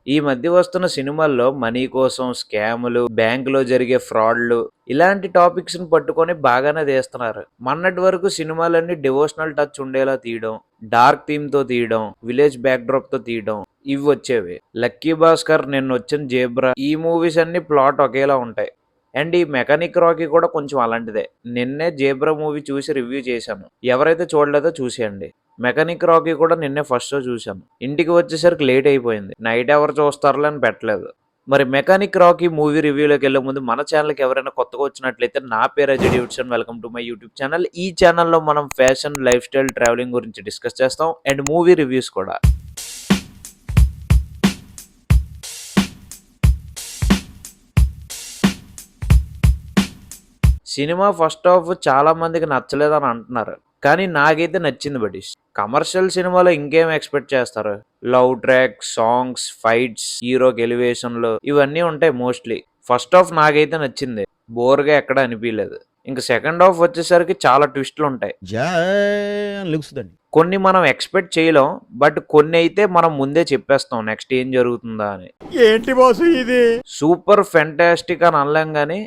ఈ మధ్య వస్తున్న సినిమాల్లో మనీ కోసం స్కాములు, బ్యాంకులో జరిగే ఫ్రాడ్లు ఇలాంటి టాపిక్స్‌ని పట్టుకొని బాగానే తీస్తున్నారు. మొన్నటి వరకు సినిమాలన్నీ డివోషనల్ టచ్ ఉండేలా తీయడం, డార్క్ థీమ్‌తో తీయడం, విలేజ్ బ్యాక్‌డ్రాప్‌తో తీయడం ఇవి వచ్చేవి. 'లక్కీ భాస్కర్', 'నిన్నొచ్చిన జేబ్రా' ఈ మూవీస్ అన్నీ ప్లాట్ ఒకేలా ఉంటాయి. అండ్ ఈ 'మెకానిక్ రాకీ' కూడా కొంచెం అలాంటిదే. నిన్నే 'జేబ్రా' మూవీ చూసి రివ్యూ చేశాను. ఎవరైతే చూడలేదో చూసేయండి. 'మెకానిక్ రాకీ' కూడా నిన్నే ఫస్ట్ షో చూశాను. ఇంటికి వచ్చేసరికి లేట్ అయిపోయింది. నైట్ ఎవరు చూస్తారులే అని పెట్టలేదు. మరి 'మెకానిక్ రాకీ' మూవీ రివ్యూలోకెళ్ళే ముందు మన ఛానల్‌కి ఎవరైనా కొత్తగా వచ్చినట్లయితే నా పేరు Ajay Davidson. Welcome to my YouTube channel. ఈ ఛానల్‌లో మనం ఫ్యాషన్, లైఫ్ స్టైల్, ట్రావెలింగ్ గురించి డిస్కస్ చేస్తాం అండ్ మూవీ రివ్యూస్ కూడా. సినిమా ఫస్ట్ హాఫ్ చాలా మందికి నచ్చలేదని అంటున్నారు. కానీ నాకైతే నచ్చింది బడీస్. కమర్షియల్ సినిమాలో ఇంకేం ఎక్స్‌పెక్ట్ చేస్తారు? లవ్ ట్రాక్, సాంగ్స్, ఫైట్స్, హీరోకి ఎలివేషన్‌లు ఇవన్నీ ఉంటాయి మోస్ట్‌లీ. ఫస్ట్ హాఫ్ నాకైతే నచ్చింది. బోర్‌గా ఎక్కడ అనిపియలేదు. ఇంక సెకండ్ హాఫ్ వచ్చేసరికి చాలా ట్విస్టులుంటాయి. కొన్ని మనం ఎక్స్‌పెక్ట్ చేయలేం. బట్ కొన్నైతే మనం ముందే చెప్పేస్తాం నెక్స్ట్ ఏం జరుగుతుందా అని. ఏంటి బాసు ఇది? సూపర్ ఫెంటాస్టిక్ అని అనలేం గానీ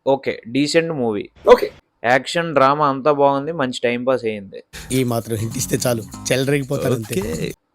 okay. Decent movie. Okay. Action, drama అంతా బాగుంది. మంచి టైం పాస్ అయింది. ఈ మాత్రం హింట్ ఇస్తే చాలు చెలరేగిపోతారు అంతే.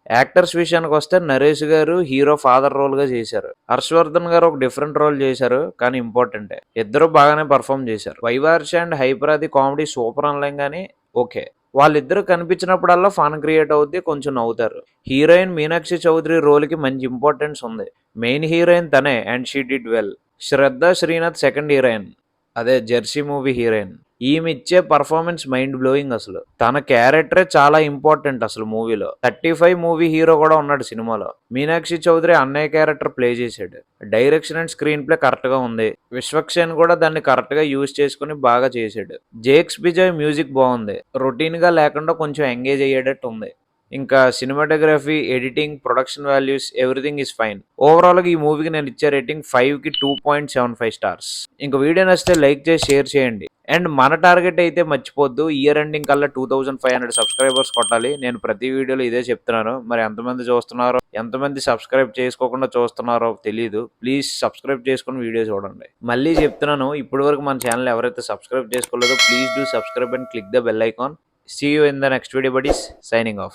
యాక్టర్స్ విషయానికి వస్తే నరేష్ గారు హీరో ఫాదర్ రోల్ గా చేశారు. హర్షవర్ధన్ గారు ఒక డిఫరెంట్ రోల్ చేశారు కానీ ఇంపార్టెంటే. ఇద్దరు బాగానే పర్ఫామ్ చేశారు. వైవార్ష అండ్ హైపరాది కామెడీ సూపర్ అనలేం గానీ ఓకే. వాళ్ళిద్దరు కనిపించినప్పుడల్లా ఫన్ క్రియేట్ అవుద్ది, కొంచెం నవ్వుతారు. హీరోయిన్ మీనాక్షి చౌదరి రోల్ కి మంచి ఇంపార్టెన్స్ ఉంది. మెయిన్ హీరోయిన్ తనే and she did well. Shraddha Srinath second heroine, అదే జెర్సీ మూవీ హీరోయిన్. ఈమె ఇచ్చే పర్ఫార్మెన్స్ మైండ్ బ్లోయింగ్ అసలు. తన క్యారెక్టరే చాలా ఇంపార్టెంట్ అసలు మూవీలో. 35 మూవీ హీరో కూడా ఉన్నాడు సినిమాలో. మీనాక్షి చౌదరి అన్నయ్య క్యారెక్టర్ ప్లే చేశాడు. Direction and screen play correct గా ఉంది. విశ్వక్సేన్ కూడా దాన్ని కరెక్ట్ గా యూజ్ చేసుకుని బాగా చేశాడు. జేక్స్ బిజాయ్ మ్యూజిక్ బాగుంది. రొటీన్ గా లేకుండా కొంచెం ఎంగేజ్ అయ్యేటట్టు ఉంది. ఇంకా cinematography, editing, production values everything is fine. ఓవరాల్గా ఈ మూవీకి నేను ఇచ్చే రేటింగ్ 5కి 2.75 స్టార్స్. ఇంకా వీడియో నచ్చితే లైక్ చేసి షేర్ చేయండి. అండ్ మన టార్గెట్ అయితే మర్చిపోద్దు, ఇయర్ ఎండింగ్ కల్లా 2500 సబ్స్క్రైబర్స్ కొట్టాలి. నేను ప్రతి వీడియోలో ఇదే చెప్తున్నాను. మరి ఎంతమంది చూస్తున్నారో, ఎంతమంది సబ్స్క్రైబ్ చేసుకోకుండా చూస్తున్నారో తెలియదు. ప్లీజ్ సబ్స్క్రైబ్ చేసుకుని వీడియో చూడండి. మళ్ళీ చెప్తున్నాను, ఇప్పటి వరకు మన ఛానల్ ఎవరైతే సబ్స్క్రైబ్ చేసుకోలేదో please do subscribe and click the bell icon. See you in the next video buddies. Signing off.